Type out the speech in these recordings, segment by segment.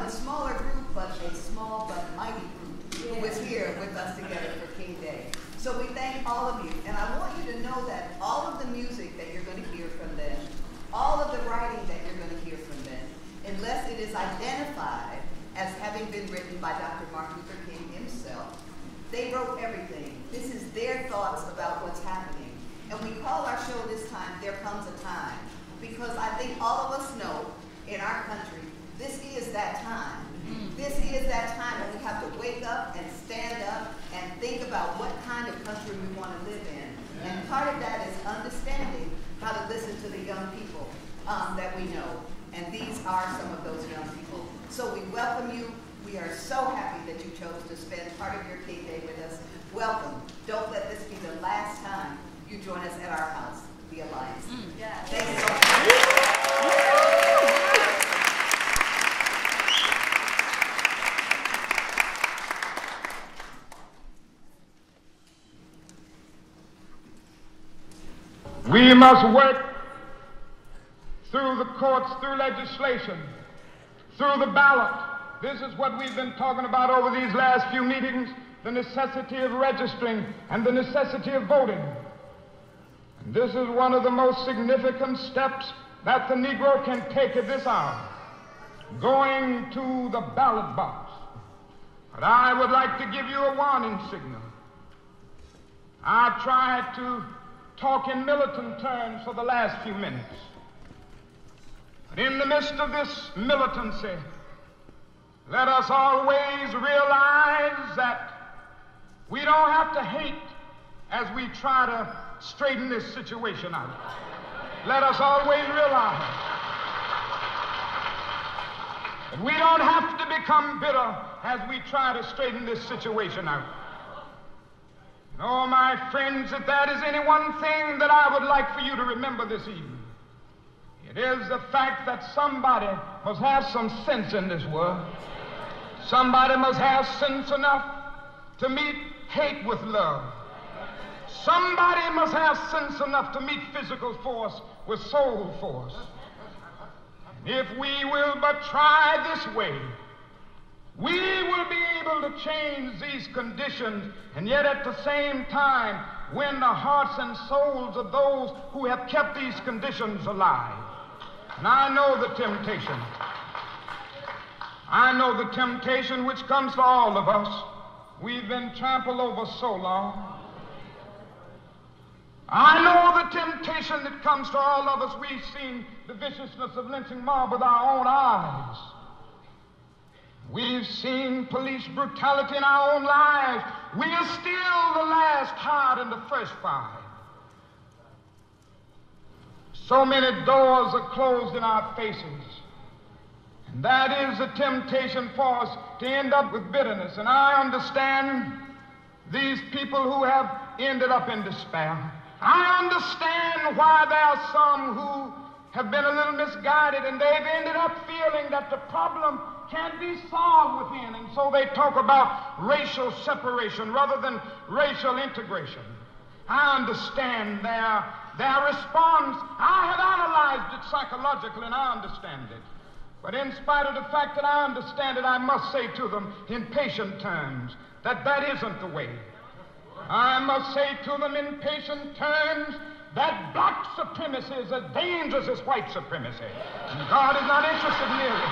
a smaller group, but a small but mighty group who is here with us together for King Day. So we thank all of you, and I want you to know that all of the music that you're going to hear from them, all of the writing that you're going to hear from them, unless it is identified as having been written by Dr. Martin Luther King himself, they wrote everything. This is their thoughts about what's happening. And we call our show this time, There Comes a Time, because I think all of us know in our country, this is that time. This is that time when we have to wake up and stand up and think about what kind of country we want to live in. And part of that is understanding how to listen to the young people that we know. And these are some of those young people. So we welcome you. We are so happy that you chose to spend part of your King Day with us. Welcome. Don't let this be the last time you join us at our house, the Alliance. Yeah. Thank you so much. We must work through the courts, through legislation, through the ballot. This is what we've been talking about over these last few meetings, the necessity of registering and the necessity of voting. And this is one of the most significant steps that the Negro can take at this hour, going to the ballot box. But I would like to give you a warning signal. I tried to talk in militant terms for the last few minutes. But in the midst of this militancy, let us always realize that we don't have to hate as we try to straighten this situation out. Let us always realize that we don't have to become bitter as we try to straighten this situation out. Oh, my friends, if that is any one thing that I would like for you to remember this evening, it is the fact that somebody must have some sense in this world. Somebody must have sense enough to meet hate with love. Somebody must have sense enough to meet physical force with soul force. If we will but try this way, we will be able to change these conditions and yet at the same time win the hearts and souls of those who have kept these conditions alive. And I know the temptation. I know the temptation which comes to all of us. We've been trampled over so long. I know the temptation that comes to all of us. We've seen the viciousness of lynching mob with our own eyes. We've seen police brutality in our own lives. We are still the last heart in the first five. So many doors are closed in our faces. And that is a temptation for us to end up with bitterness. And I understand these people who have ended up in despair. I understand why there are some who have been a little misguided and they've ended up feeling that the problem can't be solved within, and so they talk about racial separation rather than racial integration. I understand their response. I have analyzed it psychologically, and I understand it. But in spite of the fact that I understand it, I must say to them in patient terms that that isn't the way. I must say to them in patient terms that black supremacy is as dangerous as white supremacy. And God is not interested merely.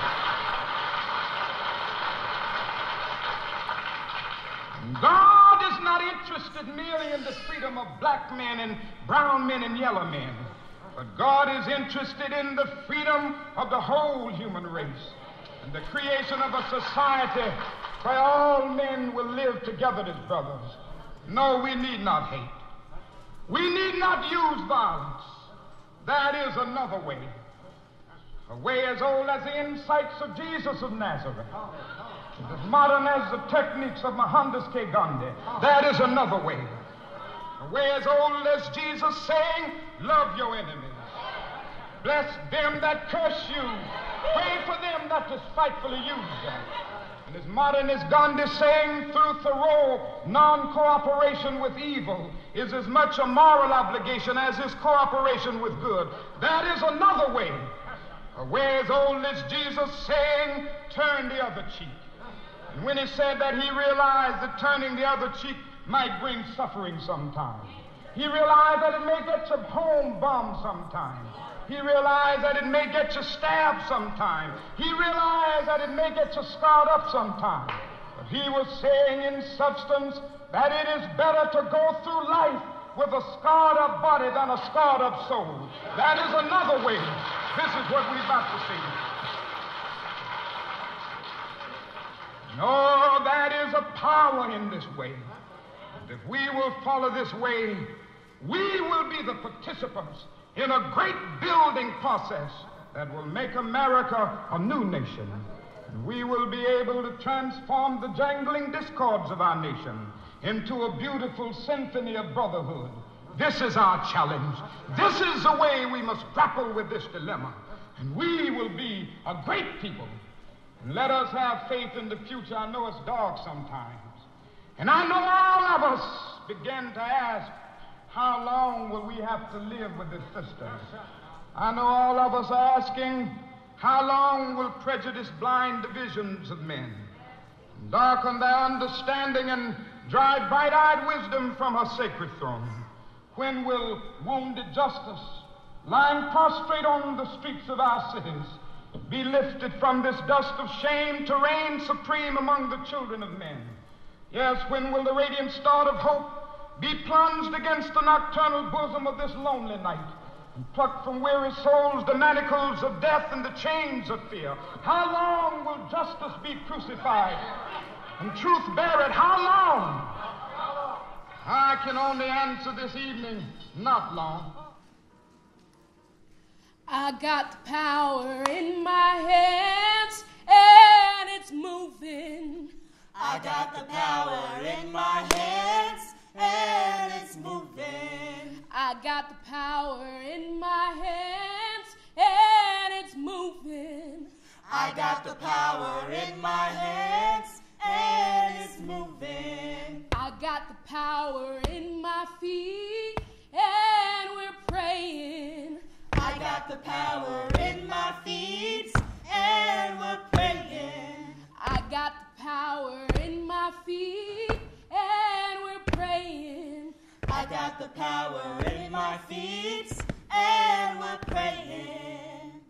God is not interested merely in the freedom of black men and brown men and yellow men, but God is interested in the freedom of the whole human race and the creation of a society where all men will live together as brothers. No, we need not hate. We need not use violence. That is another way, a way as old as the insights of Jesus of Nazareth. As modern as the techniques of Mohandas K. Gandhi. That is another way. A way as old as Jesus saying, love your enemies. Bless them that curse you. Pray for them that despitefully use them. And as modern as Gandhi saying through Thoreau, non-cooperation with evil is as much a moral obligation as is cooperation with good. That is another way. Where as old as Jesus saying, turn the other cheek. And when he said that, he realized that turning the other cheek might bring suffering sometimes. He realized that it may get you home bombed sometimes. He realized that it may get you stabbed sometime. He realized that it may get you scarred up sometime. But he was saying in substance that it is better to go through life with a scarred up body than a scarred up soul. That is another way. This is what we're about to see. No, that is a power in this way. And if we will follow this way, we will be the participants in a great building process that will make America a new nation. And we will be able to transform the jangling discords of our nation into a beautiful symphony of brotherhood. This is our challenge. This is the way we must grapple with this dilemma. And we will be a great people. And let us have faith in the future. I know it's dark sometimes. And I know all of us begin to ask, how long will we have to live with this system? I know all of us are asking, how long will prejudice blind divisions of men, darken their understanding, and drive bright-eyed wisdom from her sacred throne? When will wounded justice, lying prostrate on the streets of our cities, be lifted from this dust of shame to reign supreme among the children of men? Yes, when will the radiant star of hope be plunged against the nocturnal bosom of this lonely night, and plucked from weary souls the manacles of death and the chains of fear? How long will justice be crucified and truth buried? How long? I can only answer this evening, not long. I got the power in my hands, and it's moving. I got the power in my hands, and it's moving. I got the power in my hands, and it's moving. I got the power in my hands, and it's moving. I got the power in my feet, and we're praying. I got the power in my feet, and we're praying. I got the power in my feet, and we're praying. I got the power in my feet, and we're praying.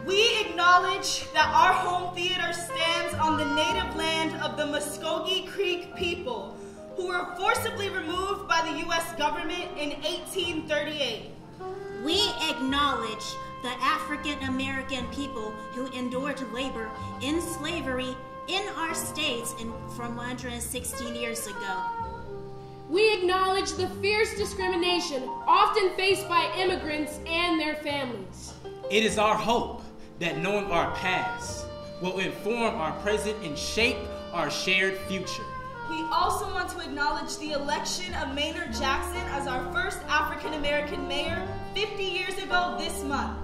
We acknowledge that our home theater stands on the native land of the Muskogee Creek people, who were forcibly removed by the U.S. government in 1838. We acknowledge the African American people who endured labor in slavery in our states from 116 years ago. We acknowledge the fierce discrimination often faced by immigrants and their families. It is our hope that knowing our past will inform our present and shape our shared future. We also want to acknowledge the election of Maynard Jackson as our first African-American mayor 50 years ago this month.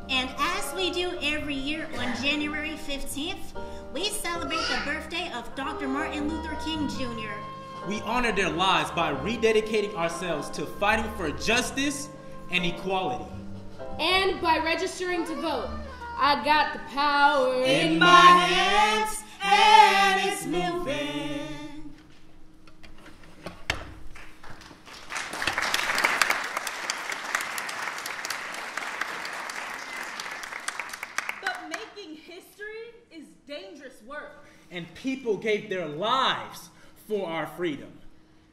And as we do every year on January 15th, we celebrate the birthday of Dr. Martin Luther King Jr. We honor their lives by rededicating ourselves to fighting for justice and equality. And by registering to vote. I got the power in my hands, and it's moving. But making history is dangerous work. And people gave their lives for our freedom.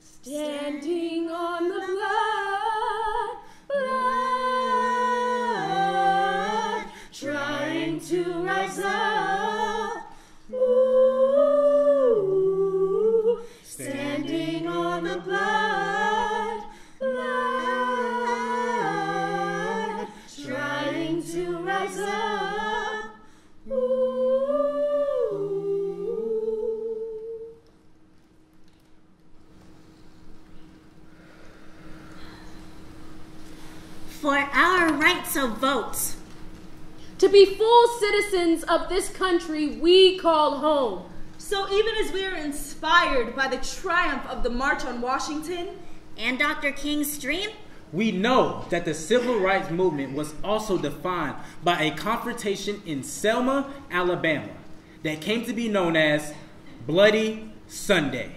Standing on the blood, trying to rise up. Ooh, standing on the blood, trying to rise up. For our right to vote. To be full citizens of this country we call home. So even as we are inspired by the triumph of the March on Washington and Dr. King's dream, we know that the civil rights movement was also defined by a confrontation in Selma, Alabama, that came to be known as Bloody Sunday.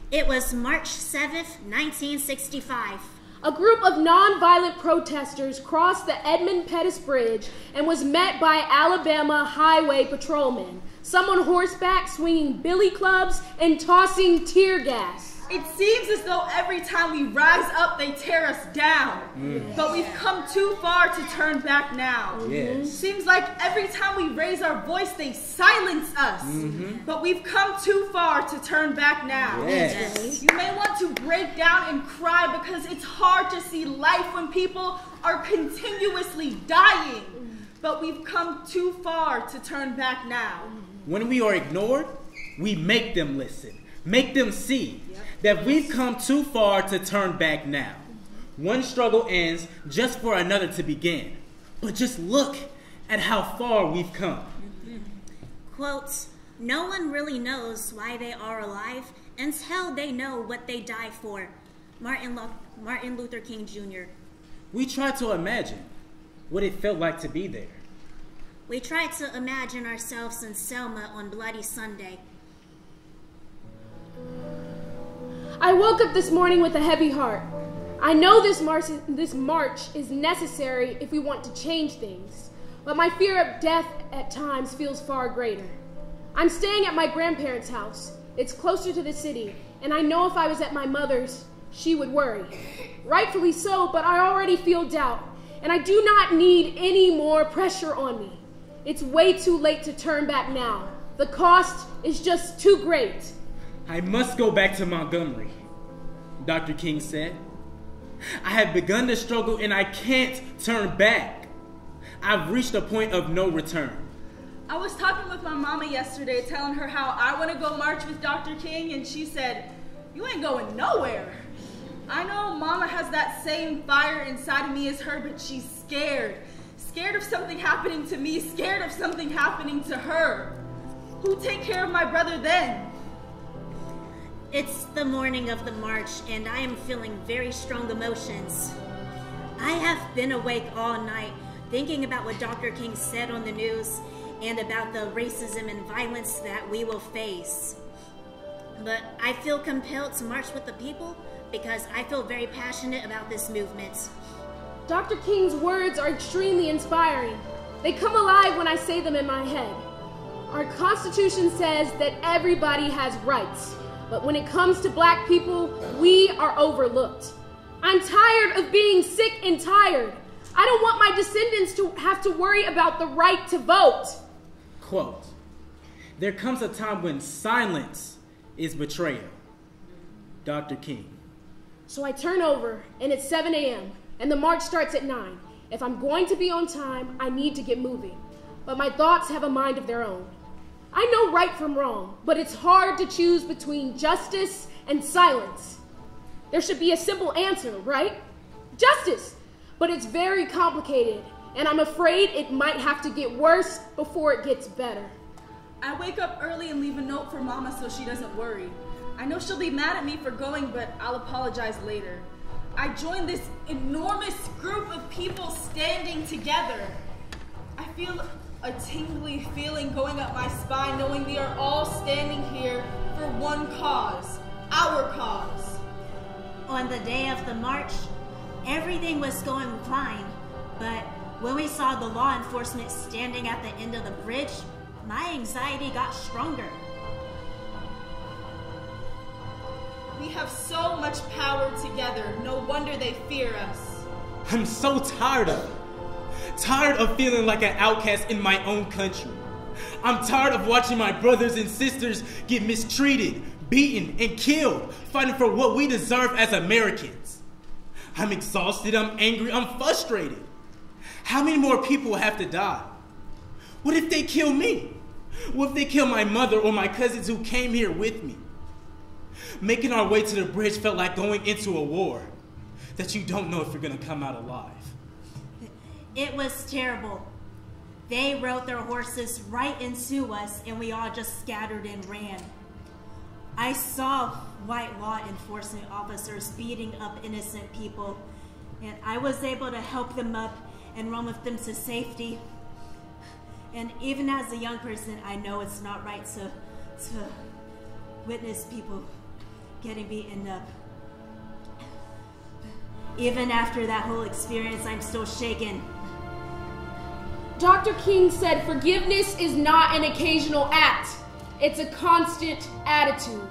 It was March 7th, 1965. A group of nonviolent protesters crossed the Edmund Pettus Bridge and was met by Alabama highway patrolmen, some on horseback swinging billy clubs and tossing tear gas. It seems as though every time we rise up, they tear us down. But we've come too far to turn back now. Yes. Seems like every time we raise our voice, they silence us. But we've come too far to turn back now. Yes. You may want to break down and cry because it's hard to see life when people are continuously dying. But we've come too far to turn back now. When we are ignored, we make them listen, make them see that we've come too far to turn back now. One struggle ends just for another to begin. But just look at how far we've come. Quote, no one really knows why they are alive until they know what they died for. Martin Luther King Jr. We try to imagine what it felt like to be there. We tried to imagine ourselves in Selma on Bloody Sunday. I woke up this morning with a heavy heart. I know this march is necessary if we want to change things, but my fear of death at times feels far greater. I'm staying at my grandparents' house. It's closer to the city, and I know if I was at my mother's, she would worry. Rightfully so, but I already feel doubt, and I do not need any more pressure on me. It's way too late to turn back now. The cost is just too great. I must go back to Montgomery, Dr. King said. I have begun the struggle and I can't turn back. I've reached a point of no return. I was talking with my mama yesterday, telling her how I want to go march with Dr. King, and she said, you ain't going nowhere. I know mama has that same fire inside of me as her, but she's scared. Scared of something happening to me, scared of something happening to her. Who'll take care of my brother then? It's the morning of the march, and I am feeling very strong emotions. I have been awake all night, thinking about what Dr. King said on the news, and about the racism and violence that we will face. But I feel compelled to march with the people, because I feel very passionate about this movement. Dr. King's words are extremely inspiring. They come alive when I say them in my head. Our Constitution says that everybody has rights, but when it comes to black people, we are overlooked. I'm tired of being sick and tired. I don't want my descendants to have to worry about the right to vote. Quote, there comes a time when silence is betrayal. Dr. King. So I turn over, and it's 7 a.m., and the march starts at 9. If I'm going to be on time, I need to get moving. But my thoughts have a mind of their own. I know right from wrong, but it's hard to choose between justice and silence. There should be a simple answer, right? Justice! But it's very complicated, and I'm afraid it might have to get worse before it gets better. I wake up early and leave a note for Mama so she doesn't worry. I know she'll be mad at me for going, but I'll apologize later. I joined this enormous group of people standing together. I feel a tingly feeling going up my spine, knowing we are all standing here for one cause, our cause. On the day of the march, everything was going fine, but when we saw the law enforcement standing at the end of the bridge, my anxiety got stronger. We have so much power together. No wonder they fear us. I'm so tired of it. Tired of feeling like an outcast in my own country. I'm tired of watching my brothers and sisters get mistreated, beaten, and killed, fighting for what we deserve as Americans. I'm exhausted, I'm angry, I'm frustrated. How many more people have to die? What if they kill me? What if they kill my mother or my cousins who came here with me? Making our way to the bridge felt like going into a war that you don't know if you're going to come out alive. It was terrible. They rode their horses right into us, and we all just scattered and ran. I saw white law enforcement officers beating up innocent people, and I was able to help them up and run with them to safety. And even as a young person, I know it's not right to witness people getting beaten up. Even after that whole experience, I'm still shaken. Dr. King said forgiveness is not an occasional act. It's a constant attitude.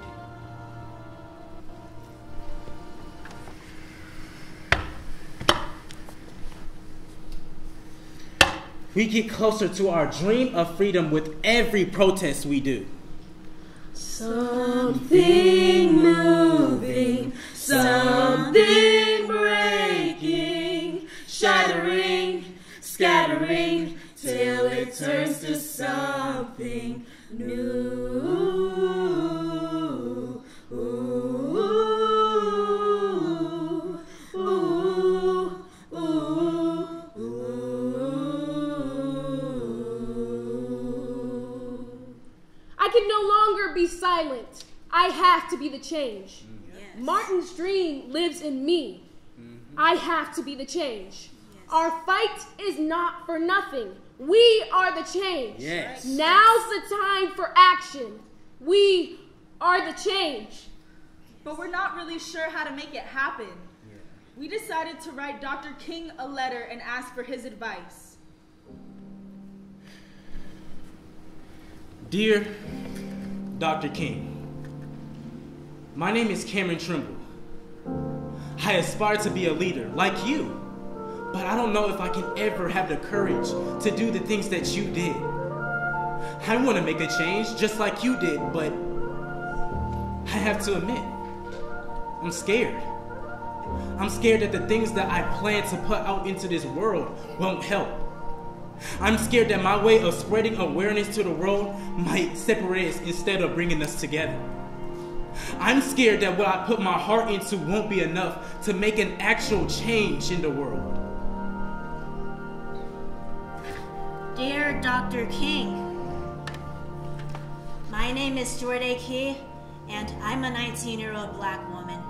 We get closer to our dream of freedom with every protest we do. Something moving, something breaking, shattering, scattering, till it turns to something new. I can no longer be silent. I have to be the change. Yes. Martin's dream lives in me. I have to be the change. Yes. Our fight is not for nothing. We are the change. Yes. Now's the time for action. We are the change. But we're not really sure how to make it happen. We decided to write Dr. King a letter and ask for his advice. Dear Dr. King, my name is Cameron Trimble. I aspire to be a leader like you, but I don't know if I can ever have the courage to do the things that you did. I want to make a change just like you did, but I have to admit, I'm scared. I'm scared that the things that I plan to put out into this world won't help. I'm scared that my way of spreading awareness to the world might separate us instead of bringing us together. I'm scared that what I put my heart into won't be enough to make an actual change in the world. Dear Dr. King, my name is Jordan Key, and I'm a 19-year-old black woman.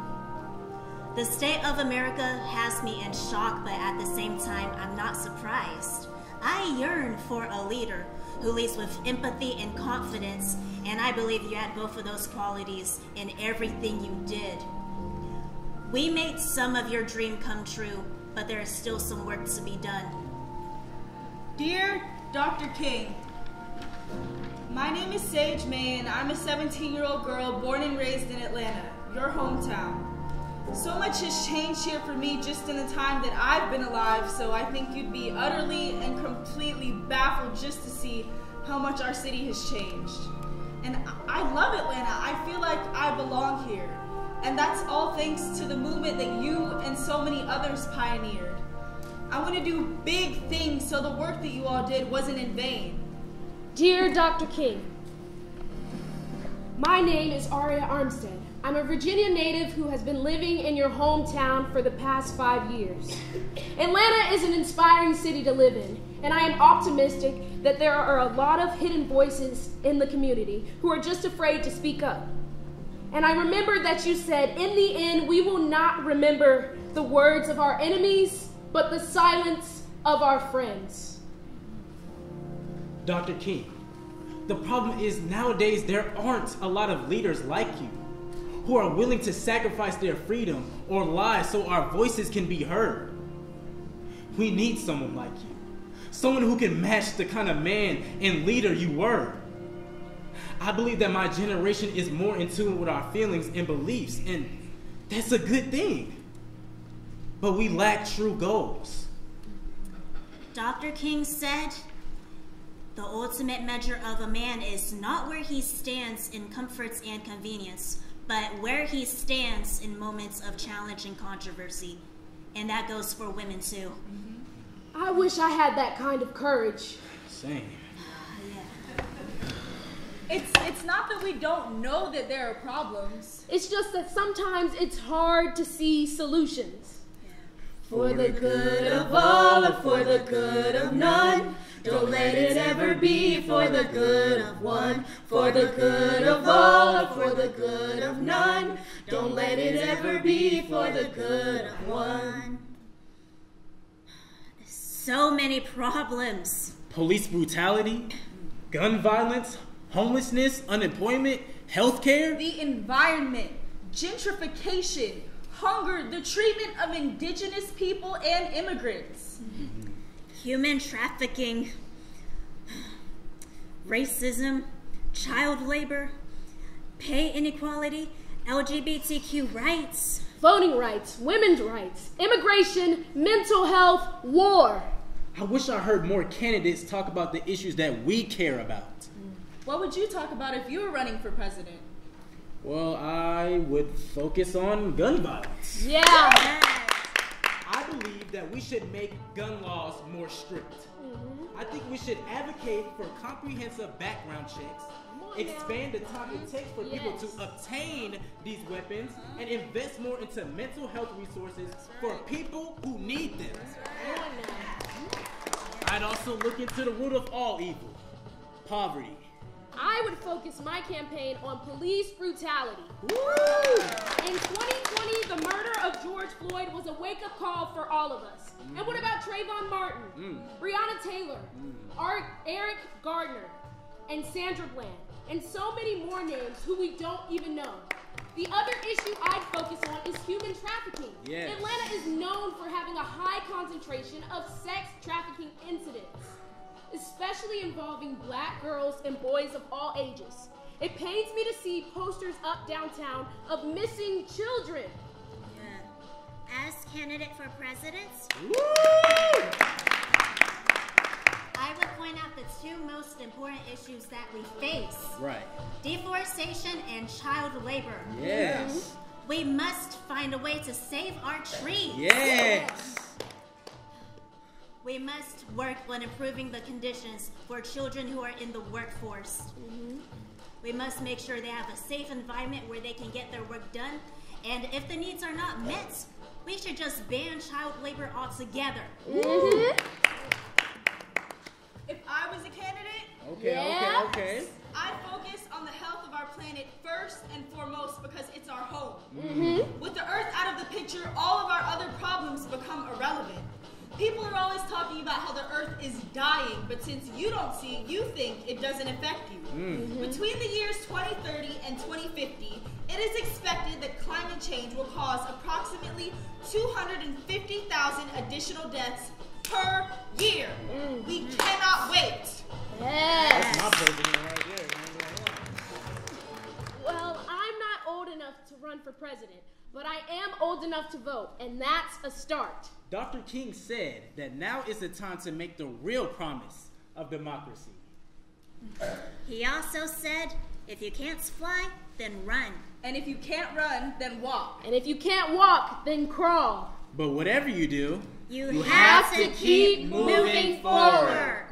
The state of America has me in shock, but at the same time, I'm not surprised. I yearn for a leader who leads with empathy and confidence, and I believe you had both of those qualities in everything you did. We made some of your dream come true, but there is still some work to be done. Dear Dr. King, my name is Sage May, and I'm a 17-year-old girl born and raised in Atlanta, your hometown. So much has changed here for me just in the time that I've been alive, so I think you'd be utterly and completely baffled just to see how much our city has changed. And I love Atlanta. I feel like I belong here. And that's all thanks to the movement that you and so many others pioneered. I want to do big things so the work that you all did wasn't in vain. Dear Dr. King, my name is Aria Armstead. I'm a Virginia native who has been living in your hometown for the past 5 years. Atlanta is an inspiring city to live in, and I am optimistic that there are a lot of hidden voices in the community who are just afraid to speak up. And I remember that you said, in the end, we will not remember the words of our enemies, but the silence of our friends. Dr. King, the problem is nowadays there aren't a lot of leaders like you who are willing to sacrifice their freedom or lie so our voices can be heard. We need someone like you, someone who can match the kind of man and leader you were. I believe that my generation is more in tune with our feelings and beliefs, and that's a good thing. But we lack true goals. Dr. King said, the ultimate measure of a man is not where he stands in comforts and convenience, but where he stands in moments of challenge and controversy. And that goes for women too. I wish I had that kind of courage. Same. It's not that we don't know that there are problems. It's just that sometimes it's hard to see solutions. For the good of all or for the good of none. Don't let it ever be for the good of one. For the good of all or for the good of none. Don't let it ever be for the good of one. So many problems. Police brutality, gun violence, homelessness, unemployment, healthcare. The environment, gentrification, hunger, the treatment of indigenous people and immigrants. Human trafficking, racism, child labor, pay inequality, LGBTQ rights. Voting rights, women's rights, immigration, mental health, war. I wish I heard more candidates talk about the issues that we care about. What would you talk about if you were running for president? Well, I would focus on gun violence. Yeah. I believe that we should make gun laws more strict. I think we should advocate for comprehensive background checks, expand the time it takes for people to obtain these weapons, and invest more into mental health resources for people who need them. I'd also look into the root of all evil, poverty. I would focus my campaign on police brutality. Woo! In 2020, the murder of George Floyd was a wake-up call for all of us. And what about Trayvon Martin, Breonna Taylor, Eric Gardner, and Sandra Bland, and so many more names who we don't even know? The other issue I'd focus on is human trafficking. Yes. Atlanta is known for having a high concentration of sex trafficking incidents, especially involving black girls and boys of all ages. It pains me to see posters up downtown of missing children. As candidate for president, I would point out the two most important issues that we face. Right. Deforestation and child labor. Yes. We must find a way to save our trees. Yes. We must work on improving the conditions for children who are in the workforce. We must make sure they have a safe environment where they can get their work done. And if the needs are not met, we should just ban child labor altogether. If I was a candidate, Okay. I'd focus on the health of our planet first and foremost because it's our home. With the earth out of the picture, all of our other problems become irrelevant. People are always talking about how the earth is dying, but since you don't see it, you think it doesn't affect you. Between the years 2030 and 2050, it is expected that climate change will cause approximately 250,000 additional deaths per year. We cannot wait. That's my president right there. Well, I'm not old enough to run for president, but I am old enough to vote, and that's a start. Dr. King said that now is the time to make the real promise of democracy. He also said, if you can't fly, then run. And if you can't run, then walk. And if you can't walk, then crawl. But whatever you do, you have to keep moving forward.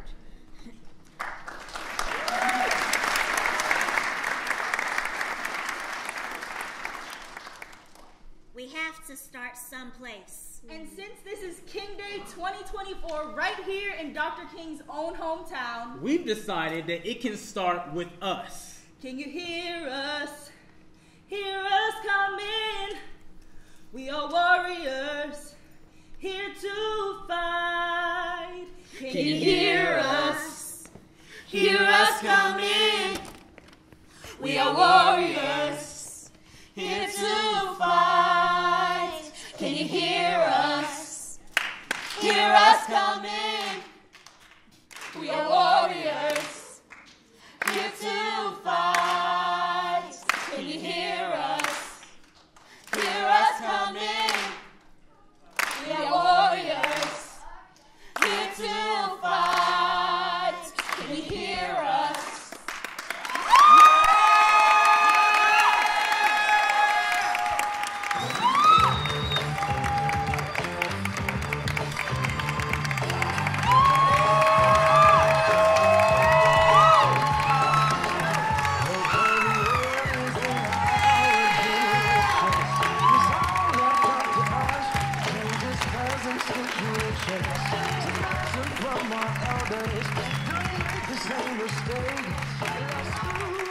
We have to start someplace. And since this is King Day 2024, right here in Dr. King's own hometown, we've decided that it can start with us. Can you hear us? Hear us coming. We are warriors here to fight. Can you hear us? Hear us coming. We are warriors here to fight. Can you hear us? Hear us coming. We are warriors here to fight. Can you hear us? Hear us coming. We are warriors here to fight. Can you hear us? mistake. Lost